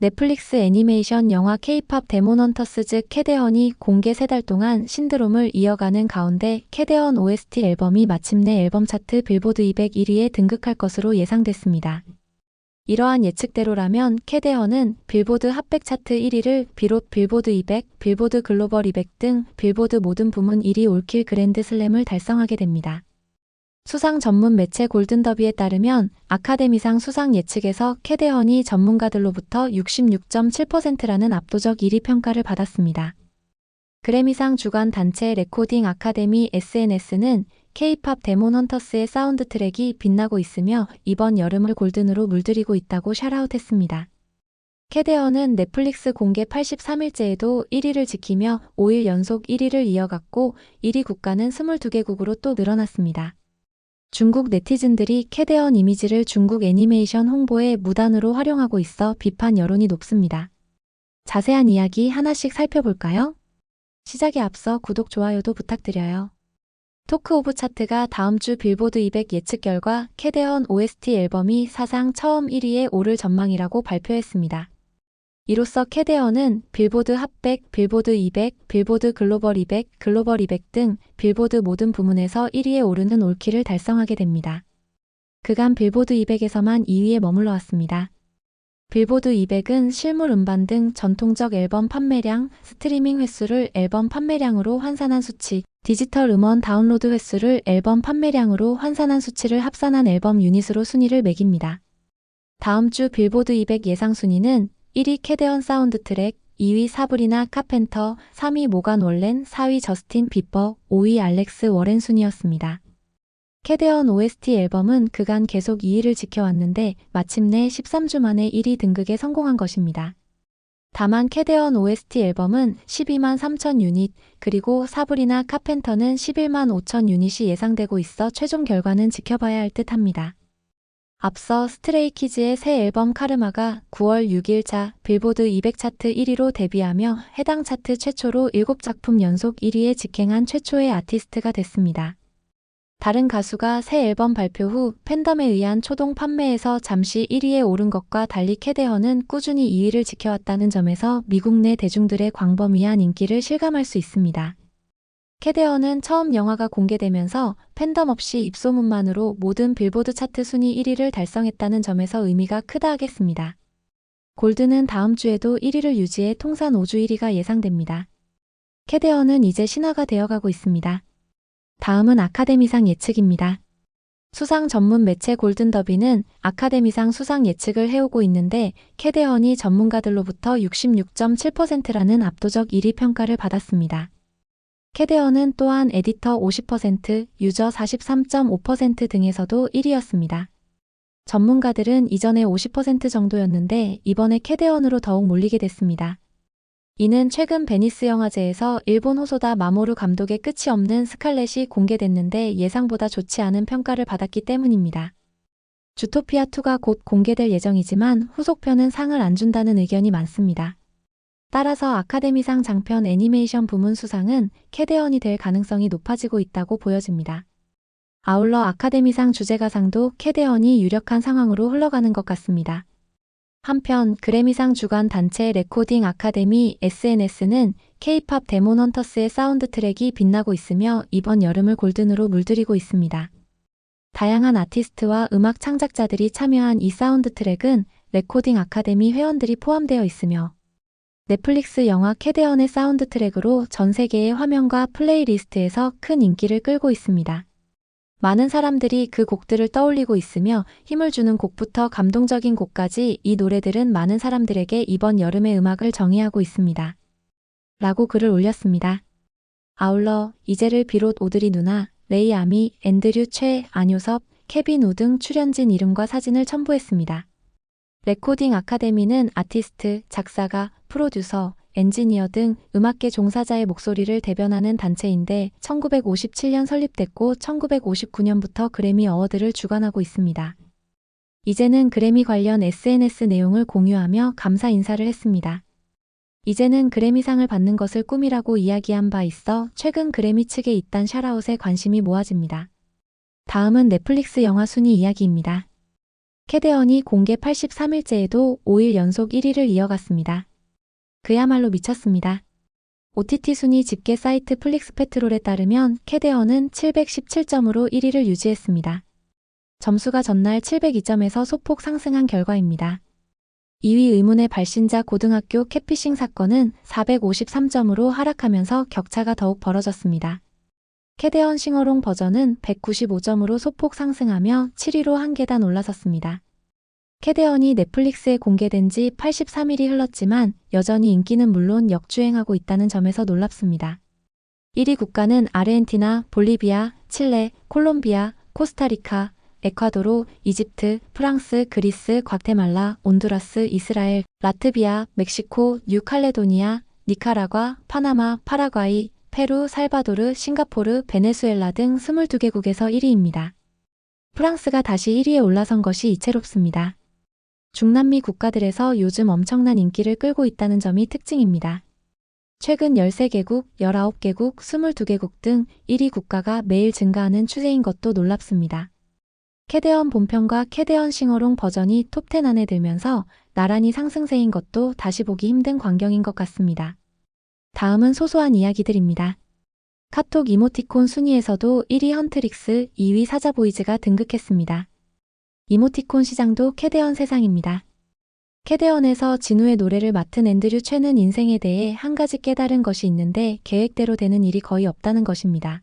넷플릭스 애니메이션 영화 K-팝 데몬헌터스 즈 캐대헌이 공개 3달 동안 신드롬을 이어가는 가운데 캐대헌 OST 앨범이 마침내 앨범 차트 빌보드 201위에 등극할 것으로 예상됐습니다. 이러한 예측대로라면 캐대헌은 빌보드 핫백 차트 1위를 비롯 빌보드 200, 빌보드 글로벌 200 등 빌보드 모든 부문 1위 올킬 그랜드 슬램을 달성하게 됩니다. 수상 전문 매체 골든더비에 따르면 아카데미상 수상 예측에서 캐대헌이 전문가들로부터 66.7%라는 압도적 1위 평가를 받았습니다. 그래미상 주관 단체 레코딩 아카데미 SNS는 K-팝 데몬헌터스의 사운드 트랙이 빛나고 있으며 이번 여름을 골든으로 물들이고 있다고 샤라웃했습니다. 캐대헌은 넷플릭스 공개 83일째에도 1위를 지키며 5일 연속 1위를 이어갔고 1위 국가는 22개국으로 또 늘어났습니다. 중국 네티즌들이 캐대헌 이미지를 중국 애니메이션 홍보에 무단으로 활용하고 있어 비판 여론이 높습니다. 자세한 이야기 하나씩 살펴볼까요? 시작에 앞서 구독, 좋아요도 부탁드려요. 토크 오브 차트가 다음 주 빌보드 200 예측 결과 캐대헌 OST 앨범이 사상 처음 1위에 오를 전망이라고 발표했습니다. 이로써 캐대헌은 빌보드 핫백, 빌보드 200, 빌보드 글로벌 200, 글로벌 200 등 빌보드 모든 부문에서 1위에 오르는 올킬을 달성하게 됩니다. 그간 빌보드 200에서만 2위에 머물러 왔습니다. 빌보드 200은 실물 음반 등 전통적 앨범 판매량, 스트리밍 횟수를 앨범 판매량으로 환산한 수치, 디지털 음원 다운로드 횟수를 앨범 판매량으로 환산한 수치를 합산한 앨범 유닛으로 순위를 매깁니다. 다음 주 빌보드 200 예상 순위는 1위 캐대헌 사운드 트랙, 2위 사브리나 카펜터, 3위 모간 월렌, 4위 저스틴 비버, 5위 알렉스 워렌 순이었습니다. 캐대헌 OST 앨범은 그간 계속 2위를 지켜왔는데 마침내 13주 만에 1위 등극에 성공한 것입니다. 다만 캐대헌 OST 앨범은 12만 3천 유닛, 그리고 사브리나 카펜터는 11만 5천 유닛이 예상되고 있어 최종 결과는 지켜봐야 할 듯합니다. 앞서 스트레이키즈의 새 앨범 카르마가 9월 6일자 빌보드 200 차트 1위로 데뷔하며 해당 차트 최초로 7작품 연속 1위에 직행한 최초의 아티스트가 됐습니다. 다른 가수가 새 앨범 발표 후 팬덤에 의한 초동 판매에서 잠시 1위에 오른 것과 달리 캐대헌은 꾸준히 2위를 지켜왔다는 점에서 미국 내 대중들의 광범위한 인기를 실감할 수 있습니다. 캐대헌은 처음 영화가 공개되면서 팬덤 없이 입소문만으로 모든 빌보드 차트 순위 1위를 달성했다는 점에서 의미가 크다 하겠습니다. 골드는 다음 주에도 1위를 유지해 통산 5주 1위가 예상됩니다. 캐대헌은 이제 신화가 되어가고 있습니다. 다음은 아카데미상 예측입니다. 수상 전문 매체 골든더비는 아카데미상 수상 예측을 해오고 있는데 캐대헌이 전문가들로부터 66.7%라는 압도적 1위 평가를 받았습니다. 캐대헌은 또한 에디터 50%, 유저 43.5% 등에서도 1위였습니다. 전문가들은 이전에 50% 정도였는데 이번에 캐대헌으로 더욱 몰리게 됐습니다. 이는 최근 베니스 영화제에서 일본 호소다 마모루 감독의 끝이 없는 스칼렛이 공개됐는데 예상보다 좋지 않은 평가를 받았기 때문입니다. 주토피아2가 곧 공개될 예정이지만 후속편은 상을 안 준다는 의견이 많습니다. 따라서 아카데미상 장편 애니메이션 부문 수상은 캐대헌이 될 가능성이 높아지고 있다고 보여집니다. 아울러 아카데미상 주제가상도 캐대헌이 유력한 상황으로 흘러가는 것 같습니다. 한편 그래미상 주관 단체 레코딩 아카데미 SNS는 K-팝 데몬헌터스의 사운드 트랙이 빛나고 있으며 이번 여름을 골든으로 물들이고 있습니다. 다양한 아티스트와 음악 창작자들이 참여한 이 사운드 트랙은 레코딩 아카데미 회원들이 포함되어 있으며 넷플릭스 영화 캐대헌의 사운드 트랙으로 전 세계의 화면과 플레이리스트에서 큰 인기를 끌고 있습니다. 많은 사람들이 그 곡들을 떠올리고 있으며 힘을 주는 곡부터 감동적인 곡까지 이 노래들은 많은 사람들에게 이번 여름의 음악을 정의하고 있습니다. 라고 글을 올렸습니다. 아울러 이재를 비롯 오드리 누나, 레이 아미, 앤드류 최, 안효섭, 케빈 우 등 출연진 이름과 사진을 첨부했습니다. 레코딩 아카데미는 아티스트, 작사가, 프로듀서, 엔지니어 등 음악계 종사자의 목소리를 대변하는 단체인데 1957년 설립됐고 1959년부터 그래미 어워드를 주관하고 있습니다. 이제는 그래미 관련 SNS 내용을 공유하며 감사 인사를 했습니다. 이제는 그래미상을 받는 것을 꿈이라고 이야기한 바 있어 최근 그래미 측의 이딴 샤라웃에 관심이 모아집니다. 다음은 넷플릭스 영화 순위 이야기입니다. 캐대언이 공개 83일째에도 5일 연속 1위를 이어갔습니다. 그야말로 미쳤습니다. OTT 순위 집계 사이트 플릭스페트롤에 따르면 캐대언은 717점으로 1위를 유지했습니다. 점수가 전날 702점에서 소폭 상승한 결과입니다. 2위 의문의 발신자 고등학교 cat피싱 사건은 453점으로 하락하면서 격차가 더욱 벌어졌습니다. 캐대언 싱어롱 버전은 195점으로 소폭 상승하며 7위로 한 계단 올라섰습니다. 캐대언이 넷플릭스에 공개된 지 83일이 흘렀지만 여전히 인기는 물론 역주행하고 있다는 점에서 놀랍습니다. 1위 국가는 아르헨티나, 볼리비아, 칠레, 콜롬비아, 코스타리카, 에콰도르, 이집트, 프랑스, 그리스, 과테말라, 온두라스, 이스라엘, 라트비아, 멕시코, 뉴칼레도니아, 니카라과, 파나마, 파라과이, 페루, 살바도르, 싱가포르, 베네수엘라 등 22개국에서 1위입니다. 프랑스가 다시 1위에 올라선 것이 이채롭습니다. 중남미 국가들에서 요즘 엄청난 인기를 끌고 있다는 점이 특징입니다. 최근 13개국, 19개국, 22개국 등 1위 국가가 매일 증가하는 추세인 것도 놀랍습니다. 캐대언 본편과 캐대언 싱어롱 버전이 톱10 안에 들면서 나란히 상승세인 것도 다시 보기 힘든 광경인 것 같습니다. 다음은 소소한 이야기들입니다. 카톡 이모티콘 순위에서도 1위 헌트릭스, 2위 사자보이즈가 등극했습니다. 이모티콘 시장도 캐대언 세상입니다. 캐대언에서 진우의 노래를 맡은 앤드류 최는 인생에 대해 한 가지 깨달은 것이 있는데 계획대로 되는 일이 거의 없다는 것입니다.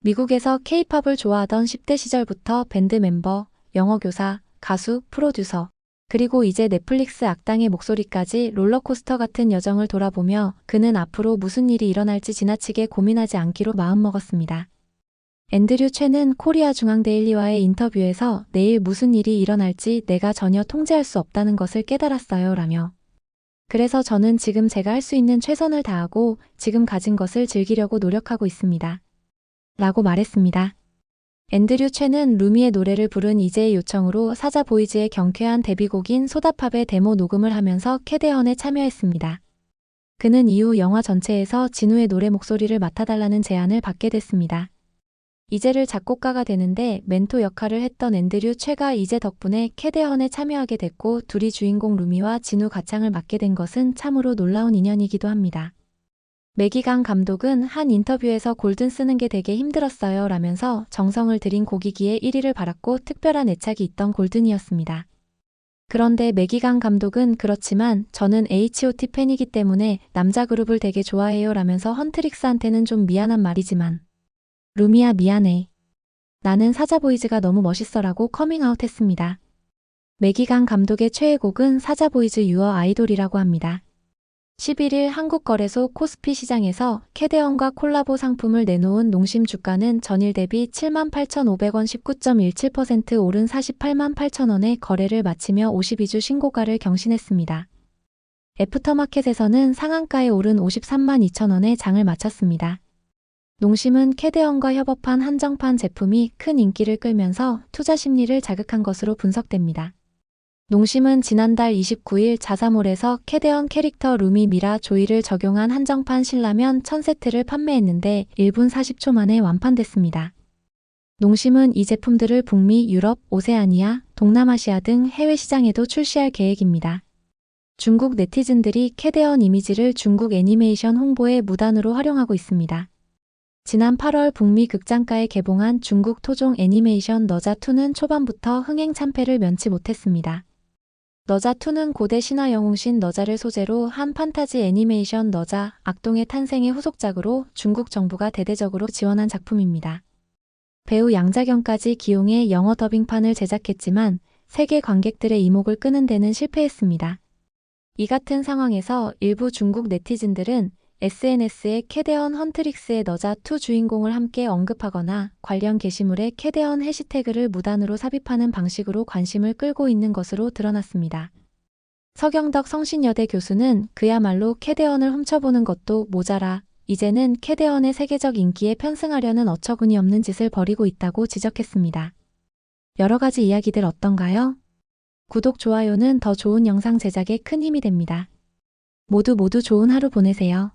미국에서 K-팝을 좋아하던 10대 시절부터 밴드 멤버, 영어교사, 가수, 프로듀서, 그리고 이제 넷플릭스 악당의 목소리까지 롤러코스터 같은 여정을 돌아보며 그는 앞으로 무슨 일이 일어날지 지나치게 고민하지 않기로 마음먹었습니다. 앤드류 최는 코리아 중앙데일리와의 인터뷰에서 내일 무슨 일이 일어날지 내가 전혀 통제할 수 없다는 것을 깨달았어요 라며 그래서 저는 지금 제가 할 수 있는 최선을 다하고 지금 가진 것을 즐기려고 노력하고 있습니다. 라고 말했습니다. 앤드류 최는 루미의 노래를 부른 이제의 요청으로 사자보이즈의 경쾌한 데뷔곡인 소다팝의 데모 녹음을 하면서 캐대언에 참여했습니다. 그는 이후 영화 전체에서 진우의 노래 목소리를 맡아달라는 제안을 받게 됐습니다. 이제를 작곡가가 되는데 멘토 역할을 했던 앤드류 최가 이제 덕분에 캐대언에 참여하게 됐고 둘이 주인공 루미와 진우 가창을 맡게 된 것은 참으로 놀라운 인연이기도 합니다. 매기강 감독은 한 인터뷰에서 골든 쓰는 게 되게 힘들었어요 라면서 정성을 들인 곡이기에 1위를 받았고 특별한 애착이 있던 골든이었습니다. 그런데 매기강 감독은 그렇지만 저는 H.O.T 팬이기 때문에 남자 그룹을 되게 좋아해요 라면서 헌트릭스한테는 좀 미안한 말이지만 루미야 미안해. 나는 사자보이즈가 너무 멋있어 라고 커밍아웃 했습니다. 매기강 감독의 최애곡은 사자보이즈 유어 아이돌이라고 합니다. 11일 한국거래소 코스피 시장에서 캐대언과 콜라보 상품을 내놓은 농심 주가는 전일 대비 78,500원 19.17% 오른 48만 8천원에 거래를 마치며 52주 신고가를 경신했습니다. 애프터마켓에서는 상한가에 오른 53만 2천원에 장을 마쳤습니다. 농심은 캐대언과 협업한 한정판 제품이 큰 인기를 끌면서 투자 심리를 자극한 것으로 분석됩니다. 농심은 지난달 29일 자사몰에서 캐대언 캐릭터 루미 미라 조이를 적용한 한정판 신라면 1000세트를 판매했는데 1분 40초 만에 완판됐습니다. 농심은 이 제품들을 북미, 유럽, 오세아니아, 동남아시아 등 해외 시장에도 출시할 계획입니다. 중국 네티즌들이 캐대언 이미지를 중국 애니메이션 홍보에 무단으로 활용하고 있습니다. 지난 8월 북미 극장가에 개봉한 중국 토종 애니메이션 너자2는 초반부터 흥행 참패를 면치 못했습니다. 너자2는 고대 신화 영웅신 너자를 소재로 한 판타지 애니메이션 너자, 악동의 탄생의 후속작으로 중국 정부가 대대적으로 지원한 작품입니다. 배우 양자경까지 기용해 영어 더빙판을 제작했지만 세계 관객들의 이목을 끄는 데는 실패했습니다. 이 같은 상황에서 일부 중국 네티즌들은 SNS에 캐대언 헌트릭스의 너자2 주인공을 함께 언급하거나 관련 게시물에 캐대언 해시태그를 무단으로 삽입하는 방식으로 관심을 끌고 있는 것으로 드러났습니다. 서경덕 성신여대 교수는 그야말로 캐대언을 훔쳐보는 것도 모자라 이제는 캐대언의 세계적 인기에 편승하려는 어처구니 없는 짓을 벌이고 있다고 지적했습니다. 여러 가지 이야기들 어떤가요? 구독, 좋아요는 더 좋은 영상 제작에 큰 힘이 됩니다. 모두 좋은 하루 보내세요.